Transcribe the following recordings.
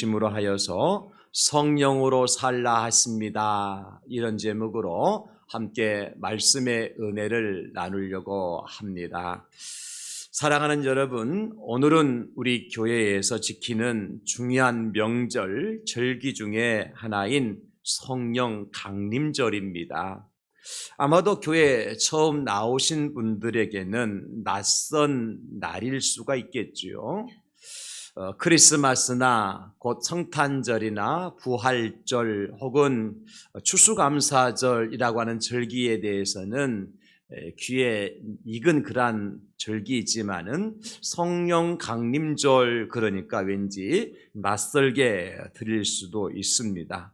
중심으로 하여서 성령으로 살라 하십니다. 이런 제목으로 함께 말씀의 은혜를 나누려고 합니다. 사랑하는 여러분, 오늘은 우리 교회에서 지키는 중요한 명절, 절기 중에 하나인 성령 강림절입니다. 아마도 교회에 처음 나오신 분들에게는 낯선 날일 수가 있겠지요. 크리스마스나 곧 성탄절이나 부활절 혹은 추수감사절이라고 하는 절기에 대해서는 귀에 익은 그러한 절기이지만은 성령 강림절, 그러니까 왠지 낯설게 들릴 수도 있습니다.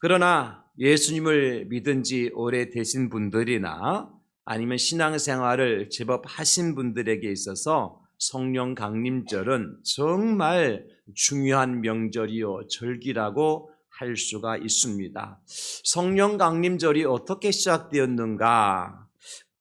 그러나 예수님을 믿은 지 오래되신 분들이나 아니면 신앙생활을 제법 하신 분들에게 있어서 성령 강림절은 정말 중요한 명절이요 절기라고 할 수가 있습니다. 성령 강림절이 어떻게 시작되었는가?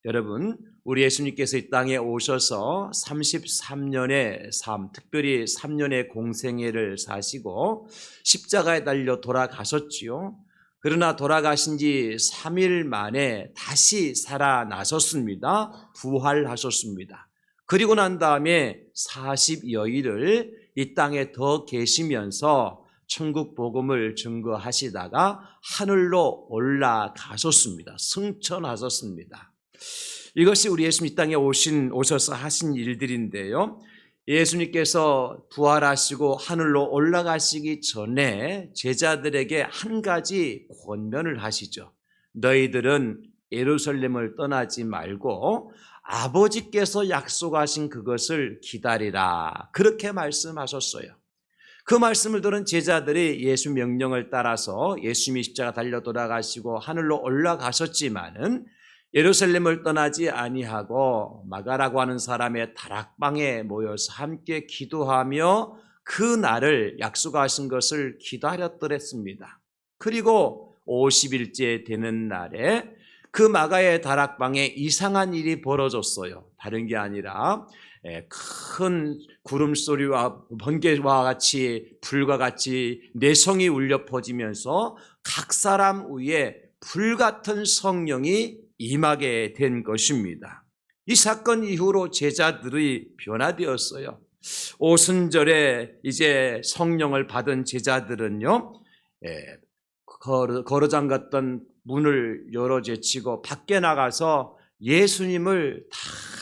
여러분, 우리 예수님께서 이 땅에 오셔서 33년의 삶, 특별히 3년의 공생애를 사시고 십자가에 달려 돌아가셨지요. 그러나 돌아가신 지 3일 만에 다시 살아나셨습니다. 부활하셨습니다. 그리고 난 다음에 40여일을 이 땅에 더 계시면서 천국 복음을 증거하시다가 하늘로 올라가셨습니다. 승천하셨습니다. 이것이 우리 예수님 이 땅에 오셔서 하신 일들인데요. 예수님께서 부활하시고 하늘로 올라가시기 전에 제자들에게 한 가지 권면을 하시죠. 너희들은 예루살렘을 떠나지 말고 아버지께서 약속하신 그것을 기다리라. 그렇게 말씀하셨어요. 그 말씀을 들은 제자들이 예수 명령을 따라서 예수님이 십자가 달려 돌아가시고 하늘로 올라가셨지만은 예루살렘을 떠나지 아니하고 마가라고 하는 사람의 다락방에 모여서 함께 기도하며 그 날을 약속하신 것을 기다렸더랬습니다. 그리고 50일째 되는 날에 그 마가의 다락방에 이상한 일이 벌어졌어요. 다른 게 아니라 큰 구름소리와 번개와 같이 불과 같이 내성이 울려 퍼지면서 각 사람 위에 불같은 성령이 임하게 된 것입니다. 이 사건 이후로 제자들이 변화되었어요. 오순절에 이제 성령을 받은 제자들은요, 걸어잠갔던 문을 열어 제치고 밖에 나가서 예수님을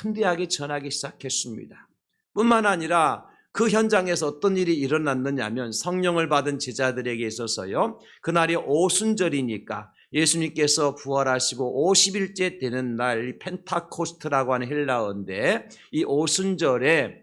담대하게 전하기 시작했습니다. 뿐만 아니라 그 현장에서 어떤 일이 일어났느냐 하면 성령을 받은 제자들에게 있어서요, 그날이 오순절이니까 예수님께서 부활하시고 50일째 되는 날, 펜타코스트라고 하는 헬라어인데 이 오순절에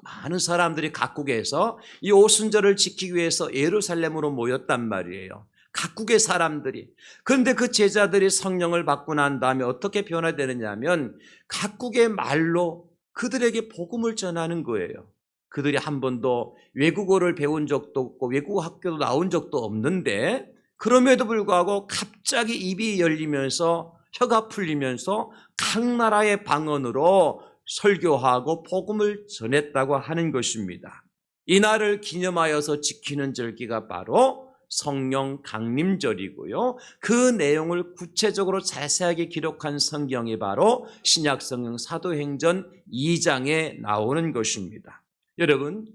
많은 사람들이 각국에서 이 오순절을 지키기 위해서 예루살렘으로 모였단 말이에요. 각국의 사람들이. 그런데 그 제자들이 성령을 받고 난 다음에 어떻게 변화되느냐 하면 각국의 말로 그들에게 복음을 전하는 거예요. 그들이 한 번도 외국어를 배운 적도 없고 외국어 학교도 나온 적도 없는데 그럼에도 불구하고 갑자기 입이 열리면서 혀가 풀리면서 각 나라의 방언으로 설교하고 복음을 전했다고 하는 것입니다. 이날을 기념하여서 지키는 절기가 바로 성령 강림절이고요. 그 내용을 구체적으로 자세하게 기록한 성경이 바로 신약성경 사도행전 2장에 나오는 것입니다. 여러분,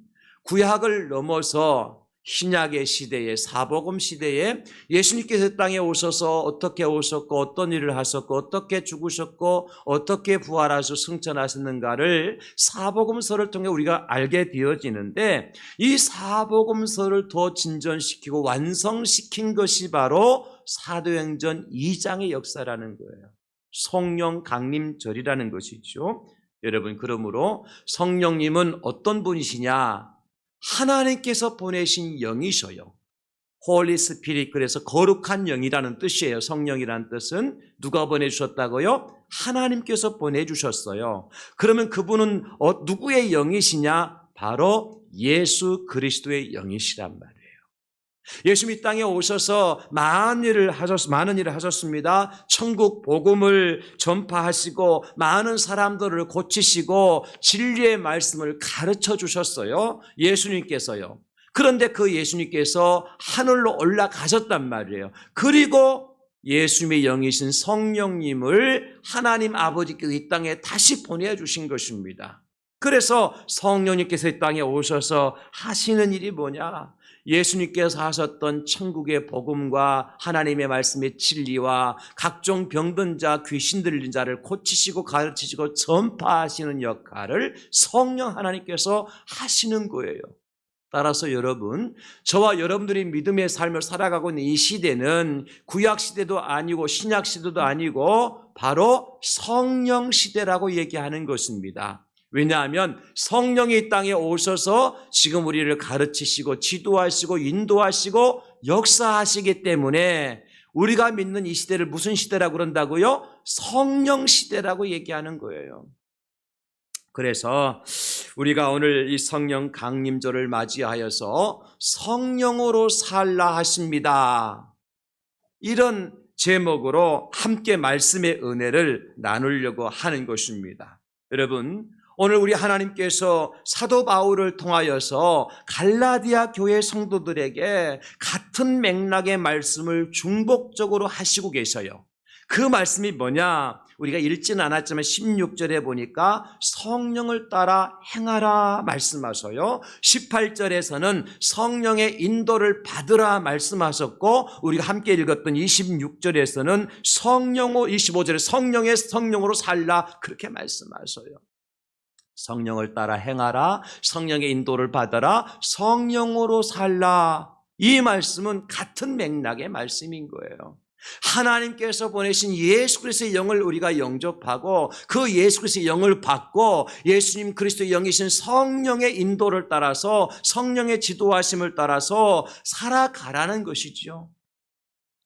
구약을 넘어서 신약의 시대에, 사복음 시대에 예수님께서 땅에 오셔서 어떻게 오셨고 어떤 일을 하셨고 어떻게 죽으셨고 어떻게 부활하셔서 승천하셨는가를 사복음서를 통해 우리가 알게 되어지는데 이 사복음서를 더 진전시키고 완성시킨 것이 바로 사도행전 2장의 역사라는 거예요. 성령 강림절이라는 것이죠. 여러분, 그러므로 성령님은 어떤 분이시냐? 하나님께서 보내신 영이셔요. Holy Spirit, 그래서 거룩한 영이라는 뜻이에요. 성령이라는 뜻은 누가 보내주셨다고요? 하나님께서 보내주셨어요. 그러면 그분은 누구의 영이시냐? 바로 예수 그리스도의 영이시란 말이에요. 예수님이 땅에 오셔서 많은 일을 하셨습니다. 천국 복음을 전파하시고 많은 사람들을 고치시고 진리의 말씀을 가르쳐 주셨어요. 예수님께서요. 그런데 그 예수님께서 하늘로 올라가셨단 말이에요. 그리고 예수님의 영이신 성령님을 하나님 아버지께서 이 땅에 다시 보내주신 것입니다. 그래서 성령님께서 이 땅에 오셔서 하시는 일이 뭐냐? 예수님께서 하셨던 천국의 복음과 하나님의 말씀의 진리와 각종 병든 자, 귀신 들린 자를 고치시고 가르치시고 전파하시는 역할을 성령 하나님께서 하시는 거예요. 따라서 여러분, 저와 여러분들이 믿음의 삶을 살아가고 있는 이 시대는 구약 시대도 아니고 신약 시대도 아니고 바로 성령 시대라고 얘기하는 것입니다. 왜냐하면 성령이 이 땅에 오셔서 지금 우리를 가르치시고 지도하시고 인도하시고 역사하시기 때문에 우리가 믿는 이 시대를 무슨 시대라고 그런다고요? 성령 시대라고 얘기하는 거예요. 그래서 우리가 오늘 이 성령 강림절을 맞이하여서 성령으로 살라 하십니다. 이런 제목으로 함께 말씀의 은혜를 나누려고 하는 것입니다. 여러분, 오늘 우리 하나님께서 사도 바울을 통하여서 갈라디아 교회 성도들에게 같은 맥락의 말씀을 중복적으로 하시고 계셔요. 그 말씀이 뭐냐? 우리가 읽지는 않았지만 16절에 보니까 성령을 따라 행하라 말씀하셔요. 18절에서는 성령의 인도를 받으라 말씀하셨고, 우리가 함께 읽었던 26절에서는 25절에 성령의 성령으로 살라 그렇게 말씀하셔요. 성령을 따라 행하라, 성령의 인도를 받아라, 성령으로 살라. 이 말씀은 같은 맥락의 말씀인 거예요. 하나님께서 보내신 예수 그리스도의 영을 우리가 영접하고 그 예수 그리스도의 영을 받고 예수님 그리스도의 영이신 성령의 인도를 따라서 성령의 지도하심을 따라서 살아가라는 것이죠.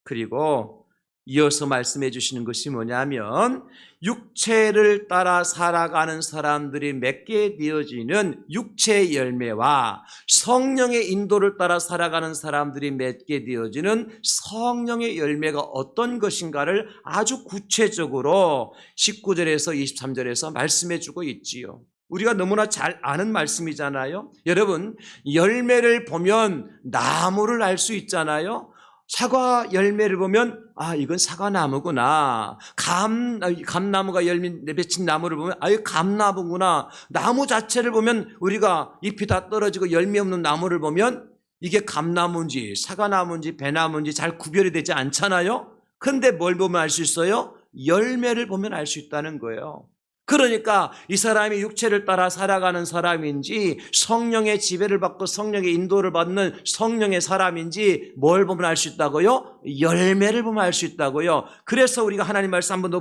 그리고 이어서 말씀해 주시는 것이 뭐냐면 육체를 따라 살아가는 사람들이 맺게 되어지는 육체의 열매와 성령의 인도를 따라 살아가는 사람들이 맺게 되어지는 성령의 열매가 어떤 것인가를 아주 구체적으로 19절에서 23절에서 말씀해 주고 있지요. 우리가 너무나 잘 아는 말씀이잖아요. 여러분, 열매를 보면 나무를 알 수 있잖아요. 사과 열매를 보면 이건 사과나무구나. 감나무가 열매 맺힌 나무를 보면 이거 감나무구나. 나무 자체를 보면 우리가 잎이 다 떨어지고 열매 없는 나무를 보면 이게 감나무인지 사과나무인지 배나무인지 잘 구별이 되지 않잖아요. 그런데 뭘 보면 알 수 있어요? 열매를 보면 알 수 있다는 거예요. 그러니까 이 사람이 육체를 따라 살아가는 사람인지 성령의 지배를 받고 성령의 인도를 받는 성령의 사람인지 뭘 보면 알 수 있다고요? 열매를 보면 알 수 있다고요. 그래서 우리가 하나님 말씀 한 번 더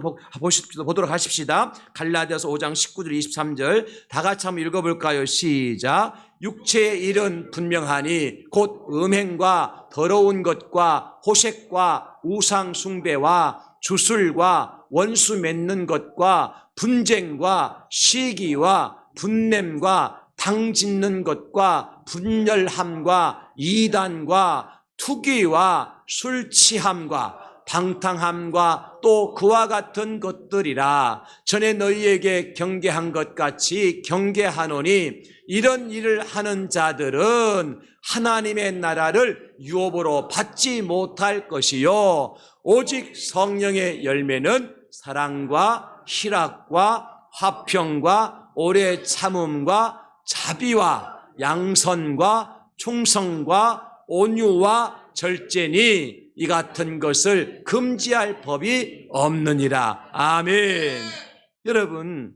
보도록 하십시다. 갈라디아서 5장 19절 23절 다 같이 한번 읽어볼까요? 시작. 육체의 일은 분명하니 곧 음행과 더러운 것과 호색과 우상 숭배와 주술과 원수 맺는 것과 분쟁과 시기와 분냄과 당 짓는 것과 분열함과 이단과 투기와 술 취함과 방탕함과 또 그와 같은 것들이라. 전에 너희에게 경계한 것 같이 경계하노니 이런 일을 하는 자들은 하나님의 나라를 유업으로 받지 못할 것이요 오직 성령의 열매는 사랑과 희락과 화평과 오래 참음과 자비와 양선과 충성과 온유와 절제니 이 같은 것을 금지할 법이 없느니라. 아멘. 여러분,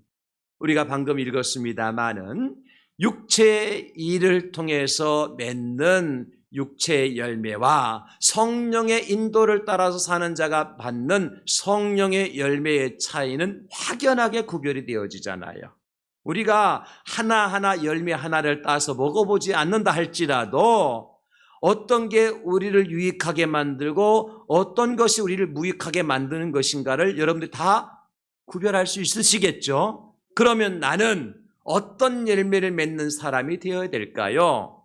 우리가 방금 읽었습니다마는 육체의 일을 통해서 맺는 육체의 열매와 성령의 인도를 따라서 사는 자가 받는 성령의 열매의 차이는 확연하게 구별이 되어지잖아요. 우리가 하나하나 열매 하나를 따서 먹어보지 않는다 할지라도 어떤 게 우리를 유익하게 만들고 어떤 것이 우리를 무익하게 만드는 것인가를 여러분들이 다 구별할 수 있으시겠죠? 그러면 나는 어떤 열매를 맺는 사람이 되어야 될까요?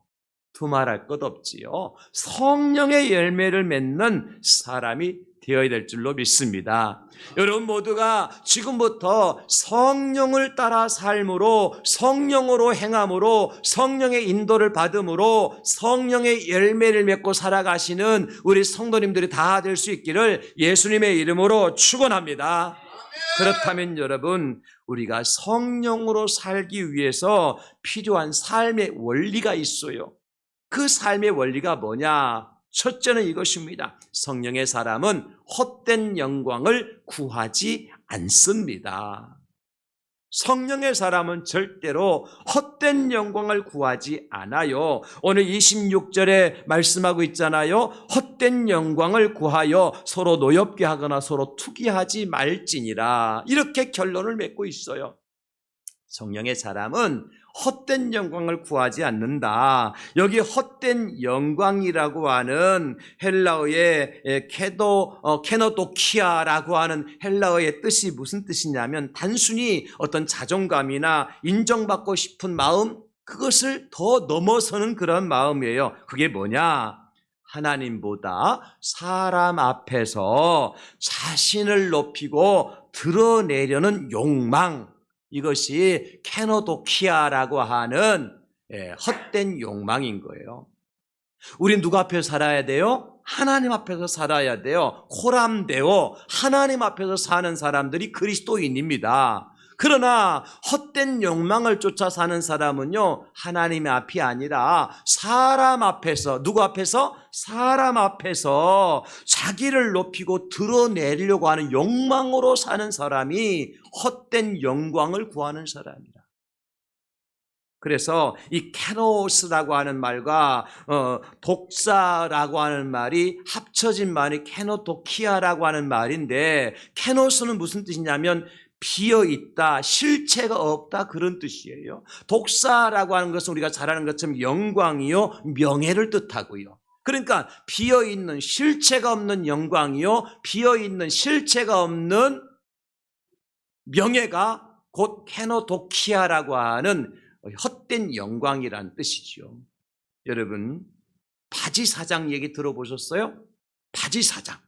두말할 것 없지요. 성령의 열매를 맺는 사람이 되어야 될 줄로 믿습니다. 여러분 모두가 지금부터 성령을 따라 삶으로, 성령으로 행함으로, 성령의 인도를 받음으로 성령의 열매를 맺고 살아가시는 우리 성도님들이 다 될 수 있기를 예수님의 이름으로 축원합니다. 그렇다면 여러분, 우리가 성령으로 살기 위해서 필요한 삶의 원리가 있어요. 그 삶의 원리가 뭐냐? 첫째는 이것입니다. 성령의 사람은 헛된 영광을 구하지 않습니다. 성령의 사람은 절대로 헛된 영광을 구하지 않아요. 오늘 26절에 말씀하고 있잖아요. 헛된 영광을 구하여 서로 노엽게 하거나 서로 투기하지 말지니라. 이렇게 결론을 맺고 있어요. 성령의 사람은 헛된 영광을 구하지 않는다. 여기 헛된 영광이라고 하는 헬라어의 케노도키아라고 하는 헬라어의 뜻이 무슨 뜻이냐면 단순히 어떤 자존감이나 인정받고 싶은 마음, 그것을 더 넘어서는 그런 마음이에요. 그게 뭐냐? 하나님보다 사람 앞에서 자신을 높이고 드러내려는 욕망, 이것이 케노도키아라고 하는 헛된 욕망인 거예요. 우린 누구 앞에서 살아야 돼요? 하나님 앞에서 살아야 돼요. 코람데오, 하나님 앞에서 사는 사람들이 그리스도인입니다. 그러나 헛된 욕망을 쫓아 사는 사람은요, 하나님의 앞이 아니라 사람 앞에서, 누구 앞에서? 사람 앞에서 자기를 높이고 드러내려고 하는 욕망으로 사는 사람이 헛된 영광을 구하는 사람이다. 그래서 이 케노스라고 하는 말과 독사라고 하는 말이 합쳐진 말이 케노도키아라고 하는 말인데, 케노스는 무슨 뜻이냐면 비어있다, 실체가 없다, 그런 뜻이에요. 독사라고 하는 것은 우리가 잘 아는 것처럼 영광이요, 명예를 뜻하고요. 그러니까 비어있는, 실체가 없는 영광이요, 비어있는, 실체가 없는 명예가 곧 케노도키아라고 하는 헛된 영광이란 뜻이죠. 여러분, 바지 사장 얘기 들어보셨어요? 바지 사장.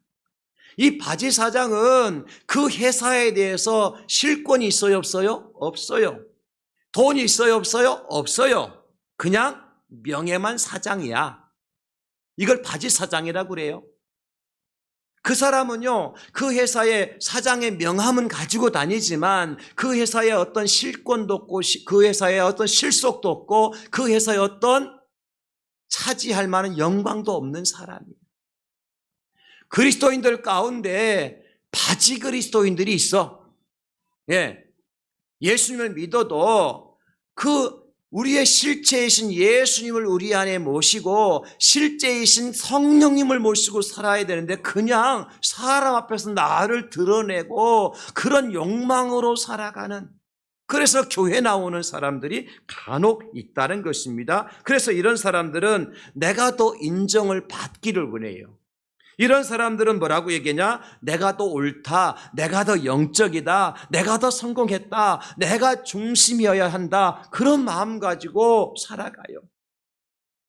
이 바지 사장은 그 회사에 대해서 실권이 있어요, 없어요? 없어요. 돈이 있어요, 없어요? 없어요. 그냥 명예만 사장이야. 이걸 바지 사장이라고 그래요. 그 사람은요, 그 회사의 사장의 명함은 가지고 다니지만 그 회사의 어떤 실권도 없고 그 회사의 어떤 실속도 없고 그 회사의 어떤 차지할 만한 영광도 없는 사람이에요. 그리스도인들 가운데 바지 그리스도인들이 있어. 예. 예수님을 믿어도 우리의 실체이신 예수님을 우리 안에 모시고 실제이신 성령님을 모시고 살아야 되는데 그냥 사람 앞에서 나를 드러내고 그런 욕망으로 살아가는, 그래서 교회 나오는 사람들이 간혹 있다는 것입니다. 그래서 이런 사람들은 내가 더 인정을 받기를 원해요. 이런 사람들은 뭐라고 얘기하냐? 내가 더 옳다, 내가 더 영적이다, 내가 더 성공했다, 내가 중심이어야 한다, 그런 마음 가지고 살아가요.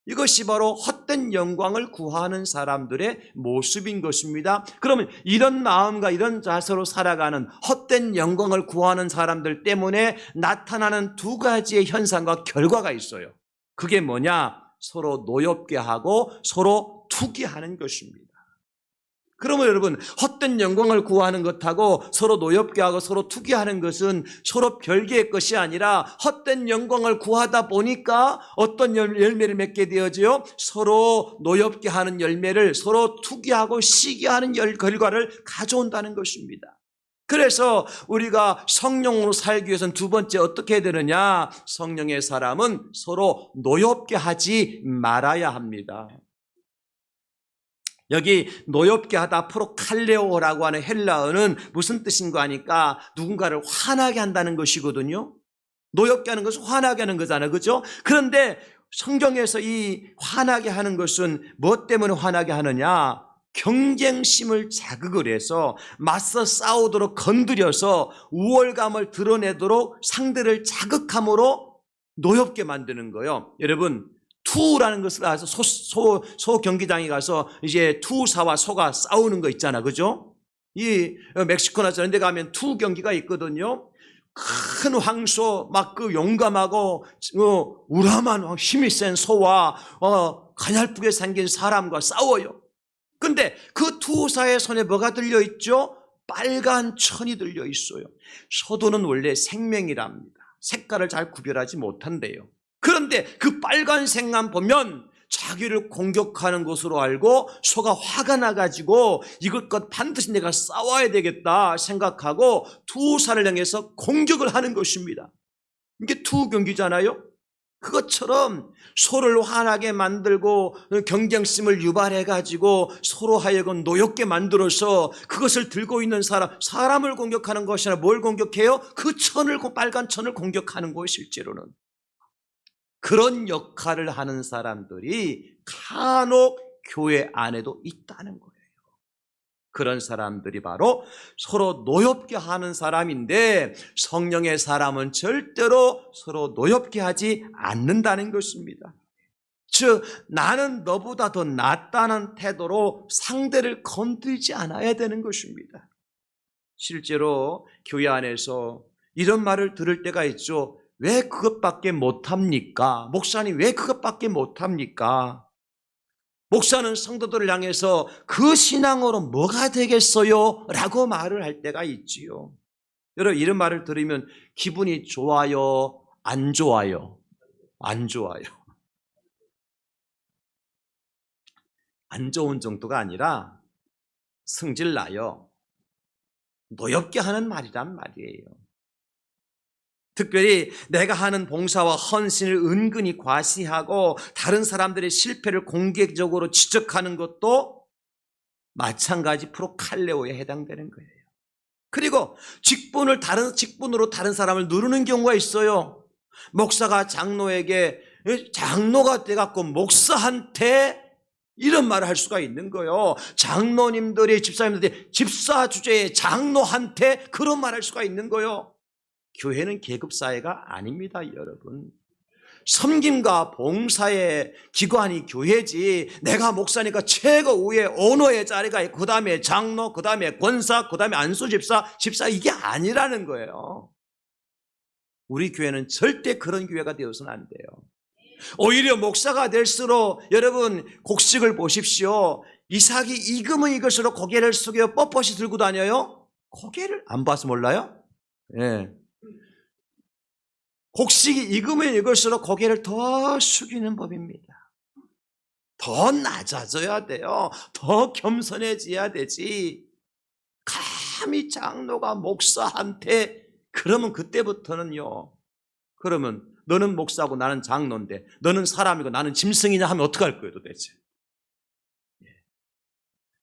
이것이 바로 헛된 영광을 구하는 사람들의 모습인 것입니다. 그러면 이런 마음과 이런 자세로 살아가는 헛된 영광을 구하는 사람들 때문에 나타나는 두 가지의 현상과 결과가 있어요. 그게 뭐냐? 서로 노엽게 하고 서로 투기하는 것입니다. 그러면 여러분, 헛된 영광을 구하는 것하고 서로 노엽게 하고 서로 투기하는 것은 서로 별개의 것이 아니라 헛된 영광을 구하다 보니까 어떤 열매를 맺게 되어져요? 서로 노엽게 하는 열매를, 서로 투기하고 시기하는 결과를 가져온다는 것입니다. 그래서 우리가 성령으로 살기 위해서는 두 번째 어떻게 해야 되느냐? 성령의 사람은 서로 노엽게 하지 말아야 합니다. 여기 노엽게 하다 프로칼레오라고 하는 헬라어는 무슨 뜻인가 하니까 누군가를 화나게 한다는 것이거든요. 노엽게 하는 것은 화나게 하는 거잖아요. 그렇죠? 그런데 성경에서 이 화나게 하는 것은 무엇 때문에 화나게 하느냐? 경쟁심을 자극을 해서 맞서 싸우도록 건드려서 우월감을 드러내도록 상대를 자극함으로 노엽게 만드는 거예요. 여러분, 투라는 것을 알아서 소 경기장에 가서 이제 투사와 소가 싸우는 거 있잖아. 그죠? 이 멕시코나 저런 데 가면 투 경기가 있거든요. 큰 황소, 막 그 용감하고 우람한 힘이 센 소와 가냘프게 생긴 사람과 싸워요. 근데 그 투사의 손에 뭐가 들려 있죠? 빨간 천이 들려 있어요. 소도는 원래 생명이랍니다. 색깔을 잘 구별하지 못한대요. 그런데 그 빨간색만 보면 자기를 공격하는 것으로 알고 소가 화가 나가지고 이것과 반드시 내가 싸워야 되겠다 생각하고 투사를 향해서 공격을 하는 것입니다. 이게 투 경기잖아요. 그것처럼 소를 화나게 만들고 경쟁심을 유발해가지고 서로 하여금 노엽게 만들어서 그것을 들고 있는 사람을 공격하는 것이 아니라 뭘 공격해요? 그 빨간 천을 공격하는 거예요. 실제로는. 그런 역할을 하는 사람들이 간혹 교회 안에도 있다는 거예요. 그런 사람들이 바로 서로 노엽게 하는 사람인데 성령의 사람은 절대로 서로 노엽게 하지 않는다는 것입니다. 즉 나는 너보다 더 낫다는 태도로 상대를 건들지 않아야 되는 것입니다. 실제로 교회 안에서 이런 말을 들을 때가 있죠. 왜 그것밖에 못합니까? 목사님 왜 그것밖에 못합니까? 목사는 성도들을 향해서 그 신앙으로 뭐가 되겠어요? 라고 말을 할 때가 있지요. 여러분 이런 말을 들으면 기분이 좋아요? 안 좋아요? 안 좋아요. 안 좋은 정도가 아니라 성질 나요. 노엽게 하는 말이란 말이에요. 특별히 내가 하는 봉사와 헌신을 은근히 과시하고 다른 사람들의 실패를 공개적으로 지적하는 것도 마찬가지 프로칼레오에 해당되는 거예요. 그리고 다른 직분으로 다른 사람을 누르는 경우가 있어요. 목사가 장로에게 장로가 돼갖고 목사한테 이런 말을 할 수가 있는 거예요. 장로님들이 집사님들이 집사 주제에 장로한테 그런 말을 할 수가 있는 거예요. 교회는 계급사회가 아닙니다, 여러분. 섬김과 봉사의 기관이 교회지 내가 목사니까 최고 위에 오너의 자리가 있고 그 다음에 장로, 그 다음에 권사, 그 다음에 안수집사, 집사 이게 아니라는 거예요. 우리 교회는 절대 그런 교회가 되어서는 안 돼요. 오히려 목사가 될수록 여러분 곡식을 보십시오. 이삭이 익으면 익을수록 고개를 숙여 뻣뻣이 들고 다녀요. 고개를 안 봐서 몰라요? 예. 곡식이 익으면 익을수록 고개를 더 숙이는 법입니다. 더 낮아져야 돼요. 더 겸손해져야 되지. 감히 장로가 목사한테 그러면 그때부터는요. 그러면 너는 목사고 나는 장로인데 너는 사람이고 나는 짐승이냐 하면 어떡할 거예요 도대체.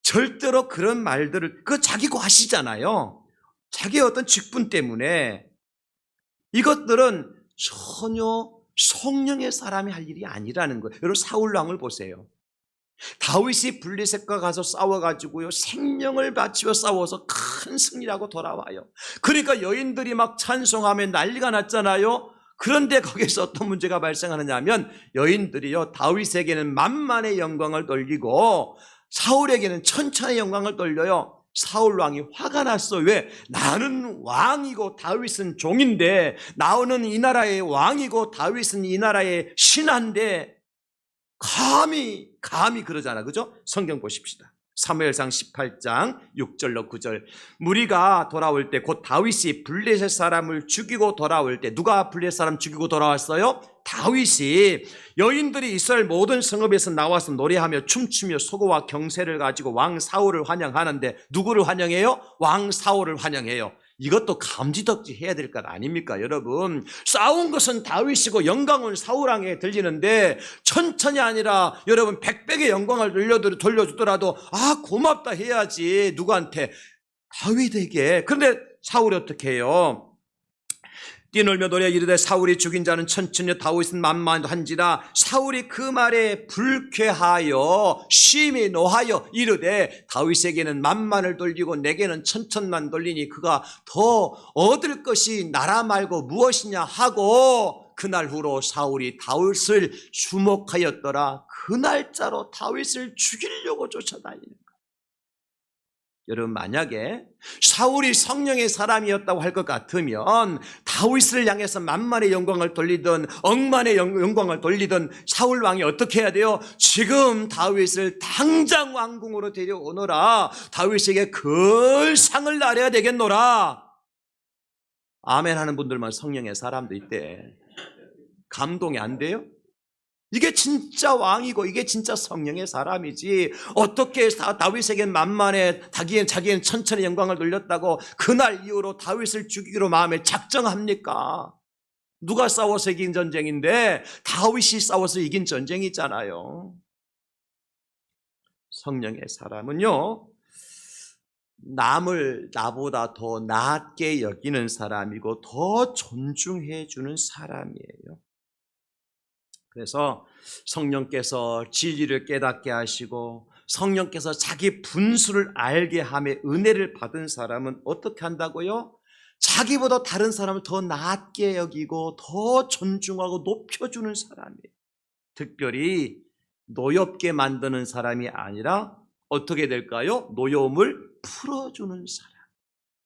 절대로 그런 말들을 자기 과시잖아요. 자기의 어떤 직분 때문에 이것들은 전혀 성령의 사람이 할 일이 아니라는 거예요. 여러분 사울 왕을 보세요. 다윗이 블레셋과 가서 싸워가지고요 생명을 바치며 싸워서 큰 승리라고 돌아와요. 그러니까 여인들이 막 찬송하며 난리가 났잖아요. 그런데 거기서 어떤 문제가 발생하느냐 하면 여인들이요 다윗에게는 만만의 영광을 돌리고 사울에게는 천천의 영광을 돌려요. 사울 왕이 화가 났어. 왜? 나는 왕이고 다윗은 종인데 나는 이 나라의 왕이고 다윗은 이 나라의 신하인데 감히 그러잖아. 그죠? 성경 보십시다. 사무엘상 18장 6절로 9절 무리가 돌아올 때 곧 다윗이 블레셋 사람을 죽이고 돌아올 때 누가 블레셋 사람 죽이고 돌아왔어요? 다윗이 여인들이 이스라엘 모든 성읍에서 나와서 노래하며 춤추며 소고와 경세를 가지고 왕 사울을 환영하는데 누구를 환영해요? 왕 사울을 환영해요. 이것도 감지덕지 해야 될 것 아닙니까 여러분? 싸운 것은 다윗이고 영광은 사울왕에 들리는데 천천히 아니라 여러분 백백의 영광을 돌려주더라도 고맙다 해야지. 누구한테? 다윗에게. 그런데 사울이 어떻게 해요? 뛰놀며 노래 이르되 사울이 죽인 자는 천천히 다윗은 만만한지라 사울이 그 말에 불쾌하여 심히 노하여 이르되 다윗에게는 만만을 돌리고 내게는 천천만 돌리니 그가 더 얻을 것이 나라 말고 무엇이냐 하고 그날 후로 사울이 다윗을 주목하였더라. 그 날짜로 다윗을 죽이려고 쫓아다니는 거예요. 여러분, 만약에 사울이 성령의 사람이었다고 할 것 같으면 다윗을 향해서 만만의 영광을 돌리든 억만의 영광을 돌리든 사울 왕이 어떻게 해야 돼요? 지금 다윗을 당장 왕궁으로 데려오너라. 다윗에게 그 상을 나려야 되겠노라. 아멘 하는 분들만 성령의 사람도 있대. 감동이 안 돼요? 이게 진짜 왕이고 이게 진짜 성령의 사람이지. 어떻게 다윗에게 만만해 자기는 천천히 영광을 돌렸다고 그날 이후로 다윗을 죽이기로 마음에 작정합니까? 누가 싸워서 이긴 전쟁인데 다윗이 싸워서 이긴 전쟁이잖아요. 성령의 사람은요, 남을 나보다 더 낮게 여기는 사람이고 더 존중해 주는 사람이에요. 그래서 성령께서 진리를 깨닫게 하시고 성령께서 자기 분수를 알게 하며 은혜를 받은 사람은 어떻게 한다고요? 자기보다 다른 사람을 더 낮게 여기고 더 존중하고 높여주는 사람이에요. 특별히 노엽게 만드는 사람이 아니라 어떻게 될까요? 노여움을 풀어주는 사람.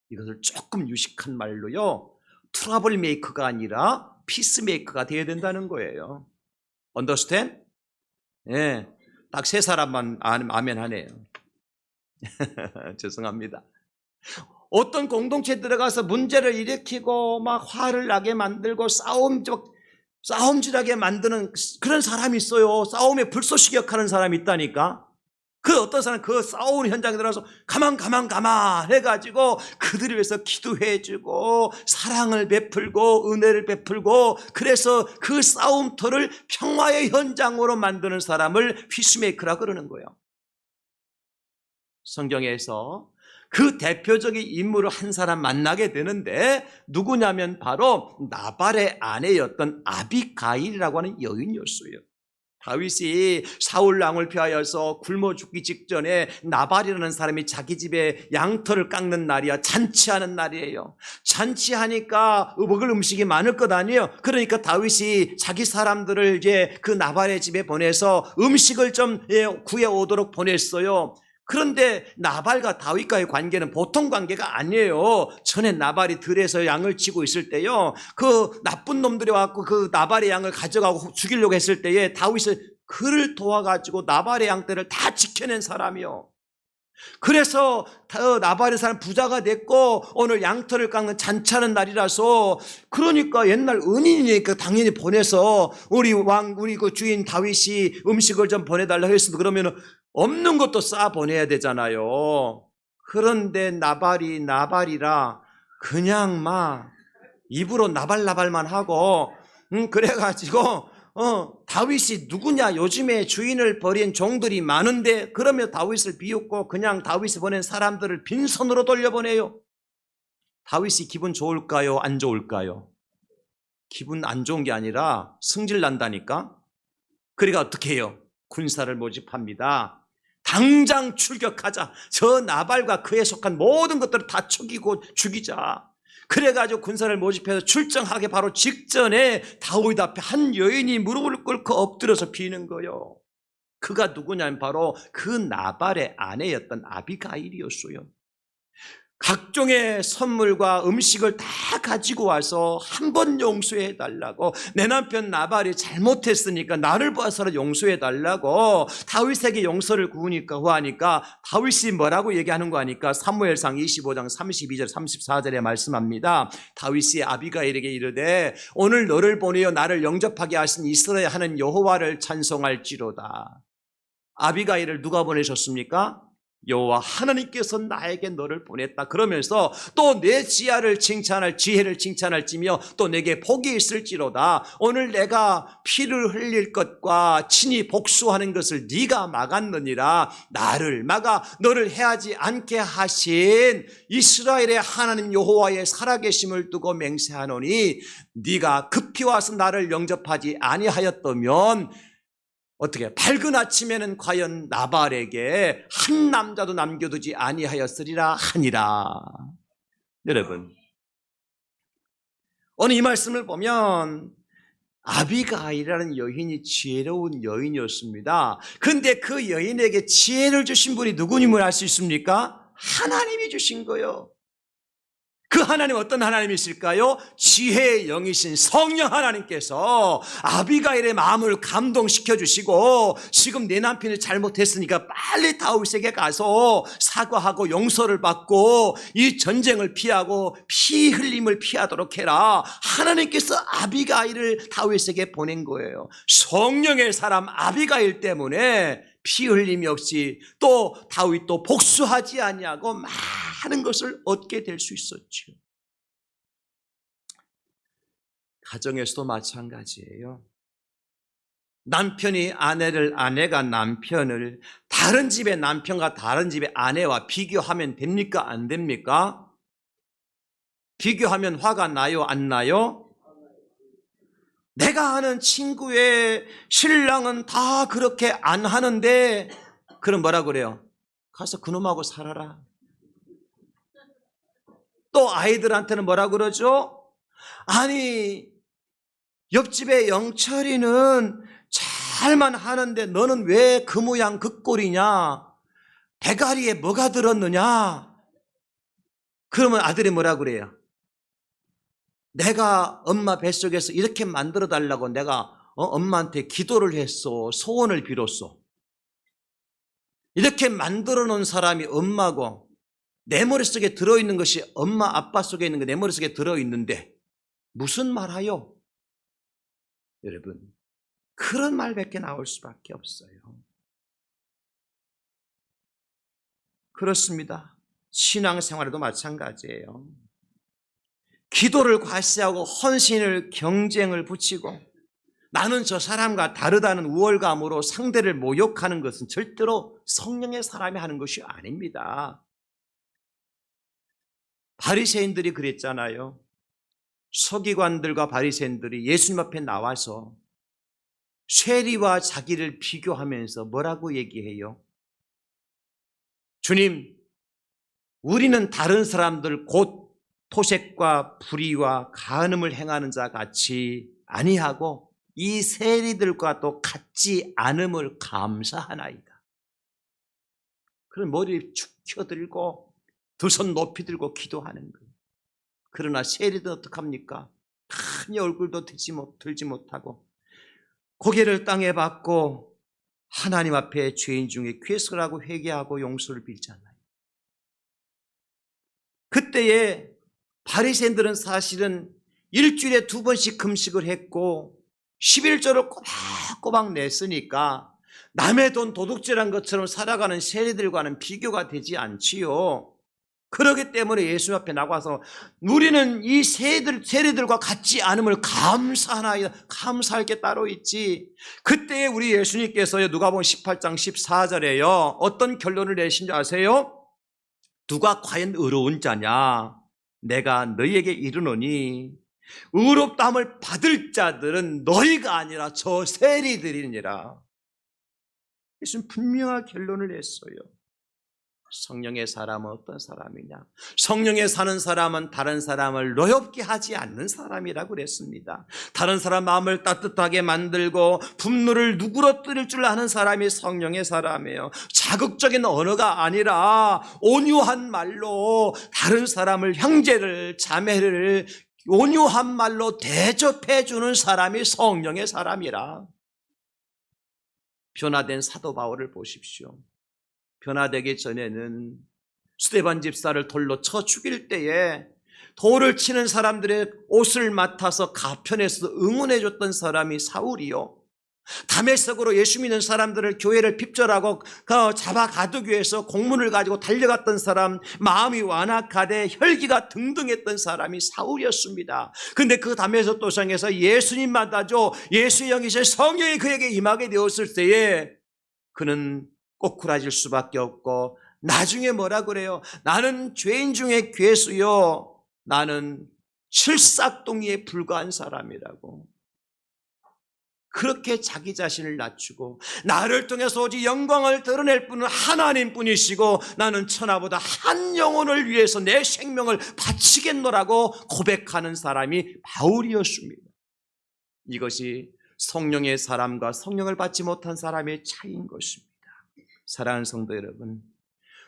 이것을 조금 유식한 말로요, 트러블 메이커가 아니라 피스 메이커가 되어야 된다는 거예요. Understand? 예, 딱 세 사람만 아멘 하네요. 죄송합니다. 어떤 공동체에 들어가서 문제를 일으키고 막 화를 나게 만들고 싸움질하게 만드는 그런 사람이 있어요. 싸움에 불쏘시개역하는 사람이 있다니까. 그 어떤 사람은 그 싸우는 현장에 들어가서 가만 해가지고 그들을 위해서 기도해주고 사랑을 베풀고 은혜를 베풀고, 그래서 그 싸움터를 평화의 현장으로 만드는 사람을 피스메이커라 그러는 거예요. 성경에서 그 대표적인 인물을 한 사람 만나게 되는데 누구냐면 바로 나발의 아내였던 아비가일이라고 하는 여인이었어요. 다윗이 사울 왕을 피하여서 굶어 죽기 직전에 나발이라는 사람이 자기 집에 양털을 깎는 날이야. 잔치하는 날이에요. 잔치하니까 먹을 음식이 많을 것 아니에요. 그러니까 다윗이 자기 사람들을 이제 그 나발의 집에 보내서 음식을 좀 구해 오도록 보냈어요. 그런데 나발과 다윗과의 관계는 보통 관계가 아니에요. 전에 나발이 들에서 양을 치고 있을 때요, 그 나쁜 놈들이 와서 그 나발의 양을 가져가고 죽이려고 했을 때에 다윗은 그를 도와가지고 나발의 양떼를 다 지켜낸 사람이요. 그래서 나발의 사람 부자가 됐고 오늘 양털을 깎는 잔치하는 날이라서, 그러니까 옛날 은인이니까 당연히 보내서 우리 그 주인 다윗이 음식을 좀 보내달라고 했어도 그러면 없는 것도 싸 보내야 되잖아요. 그런데 나발이라 그냥 막 입으로 나발만 하고 그래가지고 다윗이 누구냐, 요즘에 주인을 버린 종들이 많은데, 그러면 다윗을 비웃고 그냥 다윗이 보낸 사람들을 빈손으로 돌려보내요. 다윗이 기분 좋을까요? 안 좋을까요? 기분 안 좋은 게 아니라 승질 난다니까. 그러니까 어떻게 해요? 군사를 모집합니다. 당장 출격하자. 저 나발과 그에 속한 모든 것들을 다 죽이고 죽이자. 그래가지고 군사를 모집해서 출정하기 바로 직전에 다윗 앞에 한 여인이 무릎을 꿇고 엎드려서 비는 거예요. 그가 누구냐면 바로 그 나발의 아내였던 아비가일이었어요. 각종의 선물과 음식을 다 가지고 와서 한 번 용서해 달라고, 내 남편 나발이 잘못했으니까 나를 봐서라도 용서해 달라고 다윗에게 용서를 구하니까 다윗이 뭐라고 얘기하는 거 아니까 사무엘상 25장 32절 34절에 말씀합니다. 다윗이 아비가일에게 이르되 오늘 너를 보내어 나를 영접하게 하신 이스라엘 하는 여호와를 찬송할지로다. 아비가일을 누가 보내셨습니까? 여호와 하나님께서 나에게 너를 보냈다. 그러면서 또 내 지혜를 칭찬할지며 또 내게 복이 있을지로다. 오늘 내가 피를 흘릴 것과 친히 복수하는 것을 네가 막았느니라. 나를 막아 너를 해하지 않게 하신 이스라엘의 하나님 여호와의 살아계심을 두고 맹세하노니 네가 급히 와서 나를 영접하지 아니하였다면 어떻게 밝은 아침에는 과연 나발에게 한 남자도 남겨두지 아니하였으리라 하니라. 여러분, 오늘 이 말씀을 보면 아비가일이라는 여인이 지혜로운 여인이었습니다. 그런데 그 여인에게 지혜를 주신 분이 누구님을 알 수 있습니까? 하나님이 주신 거예요. 그 하나님 어떤 하나님이실까요? 지혜의 영이신 성령 하나님께서 아비가일의 마음을 감동시켜 주시고, 지금 내 남편이 잘못했으니까 빨리 다윗에게 가서 사과하고 용서를 받고 이 전쟁을 피하고 피 흘림을 피하도록 해라. 하나님께서 아비가일을 다윗에게 보낸 거예요. 성령의 사람 아비가일 때문에 피 흘림이 없이 또 다윗도 복수하지 아니하고 많은 것을 얻게 될 수 있었죠. 가정에서도 마찬가지예요. 남편이 아내를, 아내가 남편을, 다른 집의 남편과 다른 집의 아내와 비교하면 됩니까? 안 됩니까? 비교하면 화가 나요? 안 나요? 내가 아는 친구의 신랑은 다 그렇게 안 하는데, 그럼 뭐라 그래요? 가서 그놈하고 살아라. 또 아이들한테는 뭐라 그러죠? 아니, 옆집의 영철이는 잘만 하는데 너는 왜 그 모양 그 꼴이냐? 대가리에 뭐가 들었느냐? 그러면 아들이 뭐라 그래요? 내가 엄마 뱃속에서 이렇게 만들어 달라고 내가 엄마한테 기도를 했어. 소원을 빌었어. 이렇게 만들어 놓은 사람이 엄마고, 내 머릿속에 들어있는 것이 엄마 아빠 속에 있는 게 내 머릿속에 들어있는데 무슨 말하요? 여러분, 그런 말밖에 나올 수밖에 없어요. 그렇습니다. 신앙생활에도 마찬가지예요. 기도를 과시하고 헌신을, 경쟁을 붙이고 나는 저 사람과 다르다는 우월감으로 상대를 모욕하는 것은 절대로 성령의 사람이 하는 것이 아닙니다. 바리새인들이 그랬잖아요. 서기관들과 바리새인들이 예수님 앞에 나와서 쇠리와 자기를 비교하면서 뭐라고 얘기해요? 주님, 우리는 다른 사람들 곧 토색과 불의와 간음을 행하는 자 같이 아니하고 이 세리들과도 같지 않음을 감사하나이다. 그런 머리를 축 펴들고 두 손 높이 들고 기도하는 거예요. 그러나 세리들은 어떡합니까? 큰 얼굴도 들지 못하고 고개를 땅에 받고 하나님 앞에 죄인 중에 쾌설하고 회개하고 용서를 빌잖아요. 그때에 바리새인들은 사실은 일주일에 2번씩 금식을 했고 11조를 꼬박꼬박 냈으니까 남의 돈 도둑질한 것처럼 살아가는 세리들과는 비교가 되지 않지요. 그렇기 때문에 예수 앞에 나가서 우리는 이 세리들과 같지 않음을 감사하나이다. 감사할 게 따로 있지. 그때 우리 예수님께서요, 누가복음 18장 14절에요 어떤 결론을 내신지 아세요? 누가 과연 의로운 자냐? 내가 너희에게 이르노니 의롭다함을 받을 자들은 너희가 아니라 저 세리들이니라. 예수는 분명한 결론을 냈어요. 성령의 사람은 어떤 사람이냐? 성령에 사는 사람은 다른 사람을 노엽게 하지 않는 사람이라고 그랬습니다. 다른 사람 마음을 따뜻하게 만들고 분노를 누그러뜨릴 줄 아는 사람이 성령의 사람이에요. 자극적인 언어가 아니라 온유한 말로 다른 사람을, 형제를, 자매를 온유한 말로 대접해 주는 사람이 성령의 사람이라. 변화된 사도 바울을 보십시오. 변화되기 전에는 스데반 집사를 돌로 쳐 죽일 때에 돌을 치는 사람들의 옷을 맡아서 가편에서 응원해 줬던 사람이 사울이요. 다메섹으로 예수 믿는 사람들을 교회를 핍절하고 잡아 가두기 위해서 공문을 가지고 달려갔던 사람, 마음이 완악하되 혈기가 등등했던 사람이 사울이었습니다. 그런데 그 다메섹 도상에서 예수님 만나죠. 예수의 영이신 성령이 그에게 임하게 되었을 때에 그는 꼬꾸라질 수밖에 없고 나중에 뭐라 그래요? 나는 죄인 중에 괴수요, 나는 실싹동이에 불과한 사람이라고. 그렇게 자기 자신을 낮추고 나를 통해서 오직 영광을 드러낼 분은 하나님뿐이시고 나는 천하보다 한 영혼을 위해서 내 생명을 바치겠노라고 고백하는 사람이 바울이었습니다. 이것이 성령의 사람과 성령을 받지 못한 사람의 차이인 것입니다. 사랑하는 성도 여러분,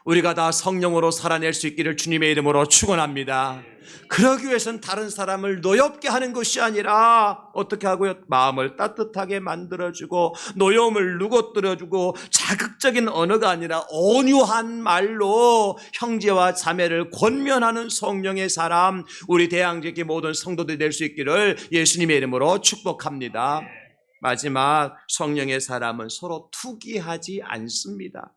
우리가 다 성령으로 살아낼 수 있기를 주님의 이름으로 축원합니다. 그러기 위해서는 다른 사람을 노엽게 하는 것이 아니라 어떻게 하고요? 마음을 따뜻하게 만들어주고 노여움을 누그러뜨려주고 자극적인 언어가 아니라 온유한 말로 형제와 자매를 권면하는 성령의 사람, 우리 대양지기 모든 성도들이 될 수 있기를 예수님의 이름으로 축복합니다. 마지막, 성령의 사람은 서로 투기하지 않습니다.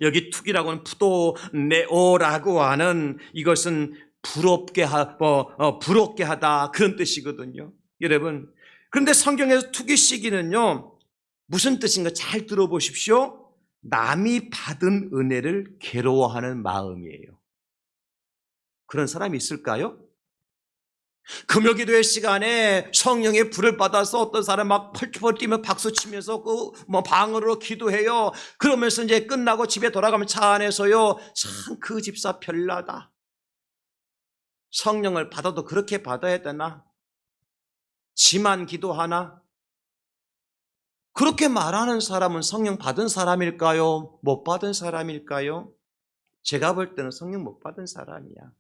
여기 투기라고는 푸도네오라고 하는, 이것은 부럽게 하다, 그런 뜻이거든요. 여러분, 그런데 성경에서 투기 시기는요, 무슨 뜻인가 잘 들어보십시오. 남이 받은 은혜를 괴로워하는 마음이에요. 그런 사람이 있을까요? 금요기도회 시간에 성령의 불을 받아서 어떤 사람 막 펄펄 뛰며 박수 치면서 방으로 기도해요. 그러면서 이제 끝나고 집에 돌아가면 차 안에서요, 참 그 집사 별나다. 성령을 받아도 그렇게 받아야 되나? 지만 기도하나? 그렇게 말하는 사람은 성령 받은 사람일까요? 못 받은 사람일까요? 제가 볼 때는 성령 못 받은 사람이야.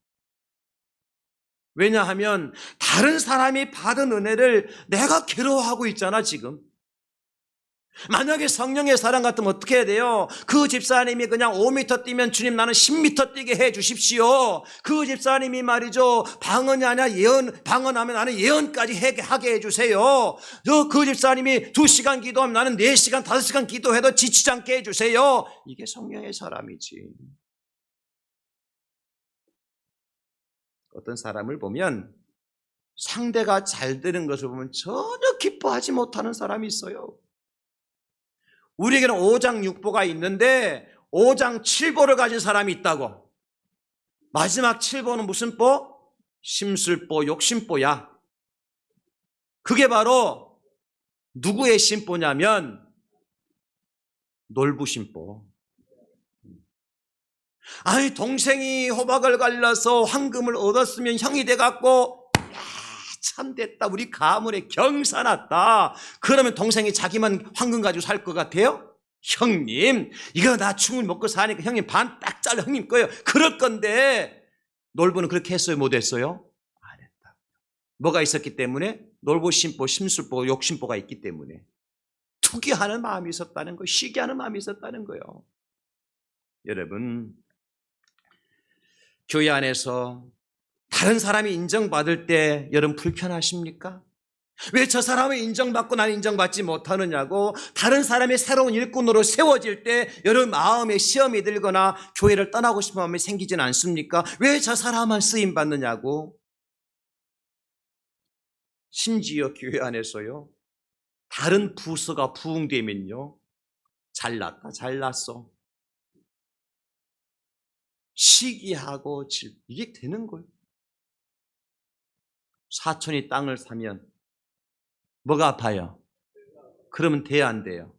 왜냐하면 다른 사람이 받은 은혜를 내가 괴로워하고 있잖아, 지금. 만약에 성령의 사람 같으면 어떻게 해야 돼요? 그 집사님이 그냥 5m 뛰면 주님 나는 10m 뛰게 해 주십시오. 그 집사님이 말이죠, 방언이 아니라 예언, 방언하면 나는 예언까지 하게 해 주세요. 그 집사님이 2시간 기도하면 나는 4시간, 5시간 기도해도 지치지 않게 해 주세요. 이게 성령의 사람이지. 어떤 사람을 보면 상대가 잘 되는 것을 보면 전혀 기뻐하지 못하는 사람이 있어요. 우리에게는 5장 6보가 있는데 5장 7보를 가진 사람이 있다고. 마지막 7보는 무슨 보? 심술보, 욕심보야. 그게 바로 누구의 심보냐면 놀부심보. 아니, 동생이 호박을 갈라서 황금을 얻었으면 형이 돼갖고, 야, 참 됐다, 우리 가문에 경사 났다. 그러면 동생이 자기만 황금 가지고 살 것 같아요? 형님, 이거 나 충분히 먹고 사니까 형님 반 딱 잘라 형님 거예요. 그럴 건데, 놀부는 그렇게 했어요, 못 했어요? 안 했다. 뭐가 있었기 때문에? 놀부심보, 심술보, 욕심보가 있기 때문에. 투기하는 마음이 있었다는 거예요. 시기하는 마음이 있었다는 거예요. 여러분, 교회 안에서 다른 사람이 인정받을 때 여러분 불편하십니까? 왜 저 사람은 인정받고 나는 인정받지 못하느냐고, 다른 사람의 새로운 일꾼으로 세워질 때 여러분 마음에 시험이 들거나 교회를 떠나고 싶은 마음이 생기지는 않습니까? 왜 저 사람만 쓰임받느냐고. 심지어 교회 안에서요, 다른 부서가 부흥되면요, 잘났다, 잘났어, 시기하고 이게 되는 거예요. 사촌이 땅을 사면 뭐가 아파요? 그러면 돼야 안 돼요?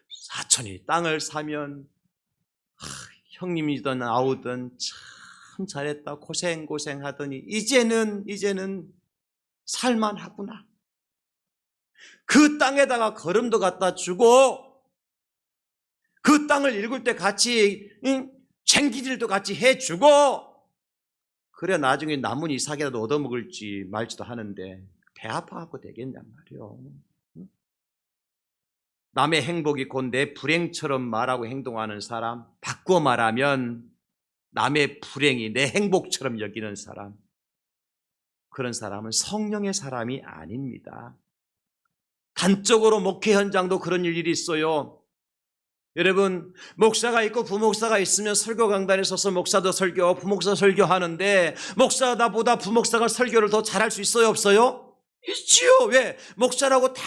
사촌이 땅을 사면 형님이든 아우든 참 잘했다, 고생하더니 이제는 살만하구나. 그 땅에다가 거름도 갖다 주고 그 땅을 읽을 때 같이 쟁기질도 같이 해주고, 그래 나중에 남은 이삭이라도 얻어먹을지 말지도 하는데 배 아파갖고 되겠냔 말이요. 남의 행복이 곧 내 불행처럼 말하고 행동하는 사람, 바꾸어 말하면 남의 불행이 내 행복처럼 여기는 사람, 그런 사람은 성령의 사람이 아닙니다. 단적으로 목회 현장도 그런 일이 있어요. 여러분, 목사가 있고 부목사가 있으면 설교 강단에 서서 목사도 설교, 부목사 설교하는데, 목사 나보다 부목사가 설교를 더 잘할 수 있어요, 없어요? 있지요. 왜? 목사라고 다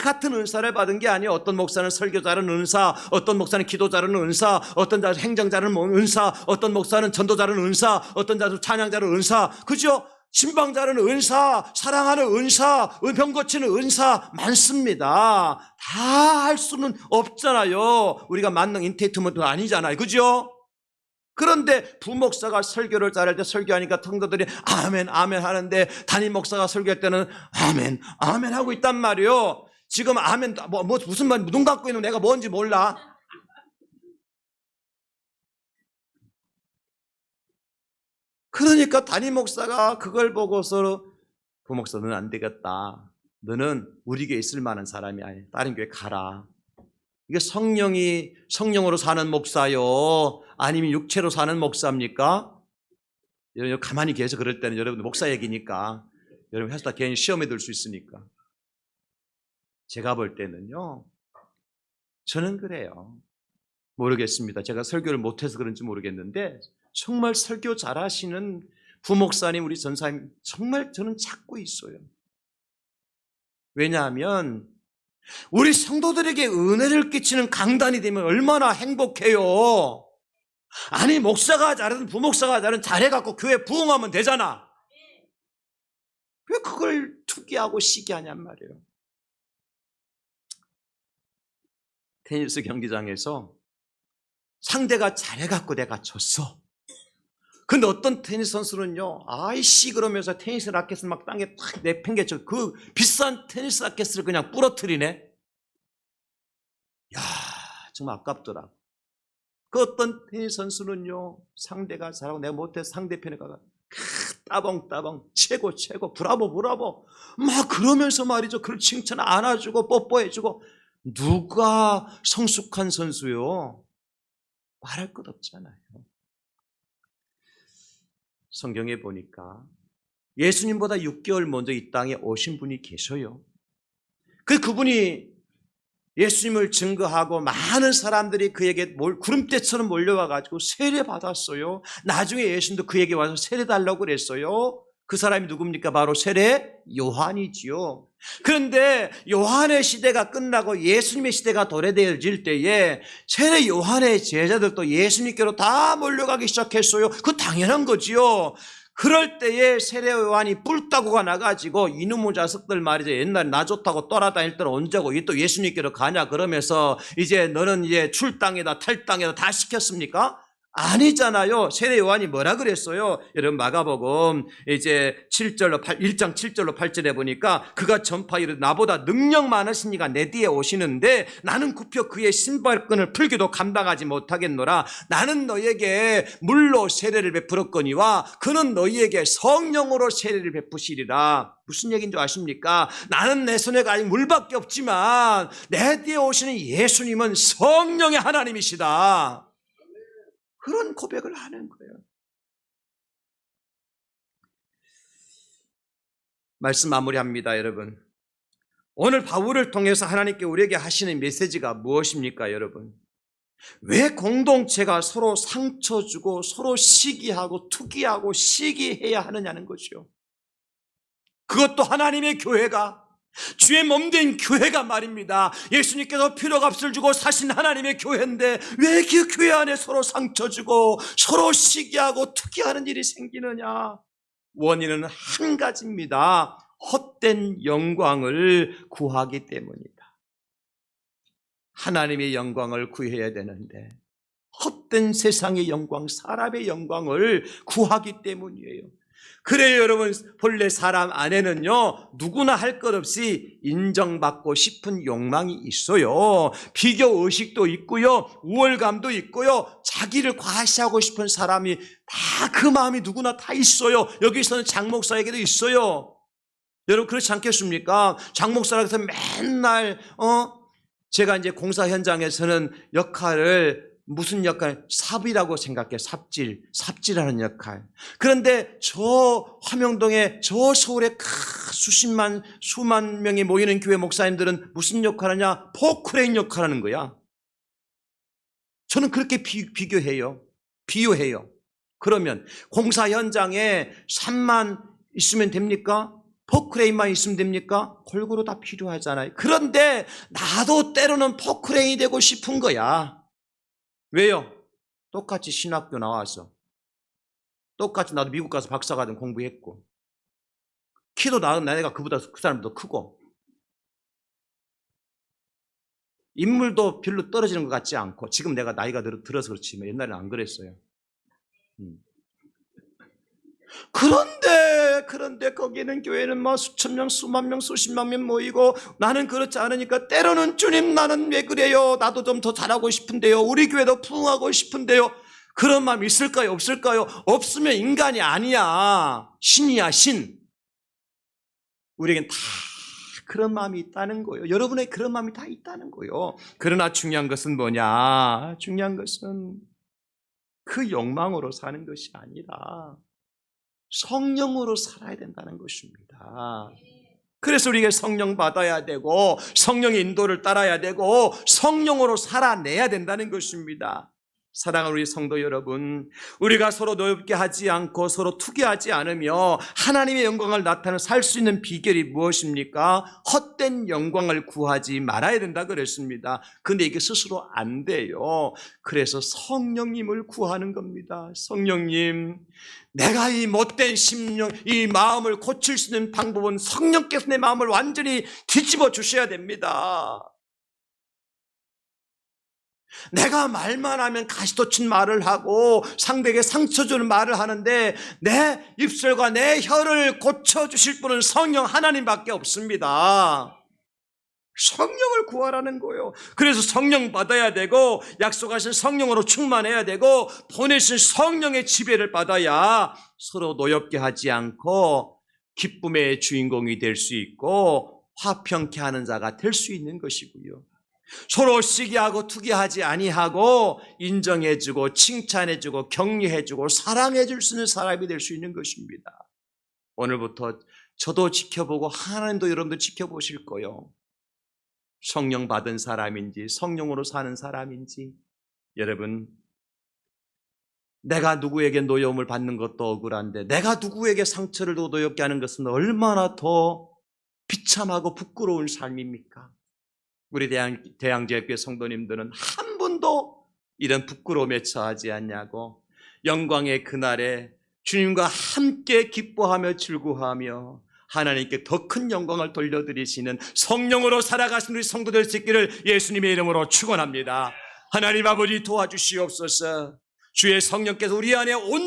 같은 은사를 받은 게 아니에요. 어떤 목사는 설교 잘하는 은사, 어떤 목사는 기도 잘하는 은사, 어떤 자는 행정 잘하는 은사, 어떤 목사는 전도 잘하는 은사, 어떤 자는 찬양 잘하는 은사, 그죠? 신방 잘하는 은사, 사랑하는 은사, 병 고치는 은사 많습니다. 다 할 수는 없잖아요. 우리가 만능 인테이트먼트 아니잖아요. 그죠? 그런데 부목사가 설교를 잘할 때 설교하니까 성도들이 아멘 아멘 하는데 담임 목사가 설교할 때는 아멘 아멘 하고 있단 말이에요. 지금 아멘 무슨 말 눈 감고 있는 내가 뭔지 몰라. 그러니까 담임 목사가 그걸 보고서 부목사 너는 안 되겠다. 너는 우리 교회에 있을 만한 사람이 아니야. 다른 교회 가라. 이게 성령으로 사는 목사요? 아니면 육체로 사는 목사입니까? 여러분 가만히 계셔. 그럴 때는 여러분 목사 얘기니까 여러분 해서 다 괜히 시험에 들 수 있으니까. 제가 볼 때는요, 저는 그래요. 모르겠습니다. 제가 설교를 못해서 그런지 모르겠는데 정말 설교 잘하시는 부목사님, 우리 전사님 정말 저는 찾고 있어요. 왜냐하면 우리 성도들에게 은혜를 끼치는 강단이 되면 얼마나 행복해요. 아니 목사가 잘하든 부목사가 잘하든 잘해갖고 교회 부흥하면 되잖아. 왜 그걸 투기하고 시기하냔 말이에요. 테니스 경기장에서 상대가 잘해갖고 내가 졌어. 근데 어떤 테니스 선수는요, 아이씨 그러면서 테니스 라켓을 막 땅에 탁 내팽개쳐. 그 비싼 테니스 라켓을 그냥 부러뜨리네. 야, 정말 아깝더라. 그 어떤 테니스 선수는요, 상대가 잘하고 내가 못해서 상대편에 가가 따봉따봉 최고 브라보 막 그러면서 말이죠. 그걸 칭찬 안아주고 뽀뽀해주고. 누가 성숙한 선수요? 말할 것 없잖아요. 성경에 보니까 예수님보다 6개월 먼저 이 땅에 오신 분이 계셔요. 그분이 예수님을 증거하고 많은 사람들이 그에게 구름대처럼 몰려와가지고 세례 받았어요. 나중에 예수님도 그에게 와서 세례 달라고 그랬어요. 그 사람이 누굽니까? 바로 세례 요한이지요. 그런데 요한의 시대가 끝나고 예수님의 시대가 도래되어질 때에 세례 요한의 제자들도 예수님께로 다 몰려가기 시작했어요. 그거 당연한 거지요. 그럴 때에 세례 요한이 뿔따구가 나가지고 이놈의 자식들 말이죠. 옛날에 나 좋다고 떠나다닐 때는 언제고 또 예수님께로 가냐 그러면서 이제 너는 이제 출당이다 탈당이다 다 시켰습니까? 아니잖아요. 세례 요한이 뭐라 그랬어요? 여러분 마가복음 이제 1장 7절로 8절에 보니까 그가 전파이르 나보다 능력 많으시니가 내 뒤에 오시는데 나는 굽혀 그의 신발끈을 풀기도 감당하지 못하겠노라. 나는 너에게 물로 세례를 베풀었거니와 그는 너희에게 성령으로 세례를 베푸시리라. 무슨 얘기인 줄 아십니까? 나는 내 손에 가진 물밖에 없지만 내 뒤에 오시는 예수님은 성령의 하나님이시다. 그런 고백을 하는 거예요. 말씀 마무리합니다, 여러분. 오늘 바울을 통해서 하나님께 우리에게 하시는 메시지가 무엇입니까, 여러분? 왜 공동체가 서로 상처 주고 서로 시기하고 투기하고 시기해야 하느냐는 거죠. 그것도 하나님의 교회가 주의 몸된 교회가 말입니다. 예수님께서 피로값을 주고 사신 하나님의 교회인데 왜 그 교회 안에 서로 상처 주고 서로 시기하고 투기하는 일이 생기느냐? 원인은 한 가지입니다. 헛된 영광을 구하기 때문이다. 하나님의 영광을 구해야 되는데 헛된 세상의 영광, 사람의 영광을 구하기 때문이에요. 그래요, 여러분. 본래 사람 안에는요, 누구나 할 것 없이 인정받고 싶은 욕망이 있어요. 비교 의식도 있고요, 우월감도 있고요, 자기를 과시하고 싶은 사람이 다 그 마음이 누구나 다 있어요. 여기서는 장 목사에게도 있어요. 여러분 그렇지 않겠습니까? 장 목사라서 맨날 제가 이제 공사 현장에서는 무슨 역할? 삽이라고 생각해요. 삽질하는 역할. 그런데 저 화명동에 저 서울에 수만 명이 모이는 교회 목사님들은 무슨 역할하냐? 포크레인 역할하는 거야. 저는 그렇게 비유해요. 그러면 공사 현장에 3만 있으면 됩니까? 포크레인만 있으면 됩니까? 골고루 다 필요하잖아요. 그런데 나도 때로는 포크레인이 되고 싶은 거야. 왜요? 똑같이 신학교 나와서 똑같이 나도 미국 가서 박사과정 공부했고 키도 나이가 그보다 그 사람보다 크고 인물도 별로 떨어지는 것 같지 않고 지금 내가 나이가 들어서 그렇지만 옛날에는 안 그랬어요. 그런데 거기는 교회는 뭐 수천 명, 수만 명, 수십만 명 모이고 나는 그렇지 않으니까 때로는 주님 나는 왜 그래요? 나도 좀 더 잘하고 싶은데요. 우리 교회도 부흥하고 싶은데요. 그런 마음이 있을까요? 없을까요? 없으면 인간이 아니야. 신이야, 신. 우리에겐 다 그런 마음이 있다는 거예요. 여러분의 그런 마음이 다 있다는 거예요. 그러나 중요한 것은 뭐냐? 중요한 것은 그 욕망으로 사는 것이 아니라 성령으로 살아야 된다는 것입니다. 그래서 우리가 성령 받아야 되고 성령의 인도를 따라야 되고 성령으로 살아내야 된다는 것입니다. 사랑하는 우리 성도 여러분, 우리가 서로 노엽게 하지 않고 서로 투기하지 않으며 하나님의 영광을 나타내 살 수 있는 비결이 무엇입니까? 헛된 영광을 구하지 말아야 된다 그랬습니다. 근데 이게 스스로 안 돼요. 그래서 성령님을 구하는 겁니다. 성령님, 내가 이 못된 심령, 이 마음을 고칠 수 있는 방법은 성령께서 내 마음을 완전히 뒤집어 주셔야 됩니다. 내가 말만 하면 가시돋친 말을 하고 상대에게 상처 주는 말을 하는데 내 입술과 내 혀를 고쳐주실 분은 성령 하나님밖에 없습니다. 성령을 구하라는 거예요. 그래서 성령 받아야 되고 약속하신 성령으로 충만해야 되고 보내신 성령의 지배를 받아야 서로 노엽게 하지 않고 기쁨의 주인공이 될 수 있고 화평케 하는 자가 될 수 있는 것이고요. 서로 시기하고 투기하지 아니하고 인정해주고 칭찬해주고 격려해주고 사랑해줄 수 있는 사람이 될 수 있는 것입니다. 오늘부터 저도 지켜보고 하나님도 여러분도 지켜보실 거예요. 성령 받은 사람인지 성령으로 사는 사람인지. 여러분, 내가 누구에게 노여움을 받는 것도 억울한데 내가 누구에게 상처를 노엽게 하는 것은 얼마나 더 비참하고 부끄러운 삶입니까? 우리 대양제교회 성도님들은 한 번도 이런 부끄러움에 처하지 않냐고, 영광의 그날에 주님과 함께 기뻐하며 즐거워하며 하나님께 더 큰 영광을 돌려드리시는 성령으로 살아가신 우리 성도 될 수 있기를 예수님의 이름으로 축원합니다. 하나님 아버지 도와주시옵소서. 주의 성령께서 우리 안에 온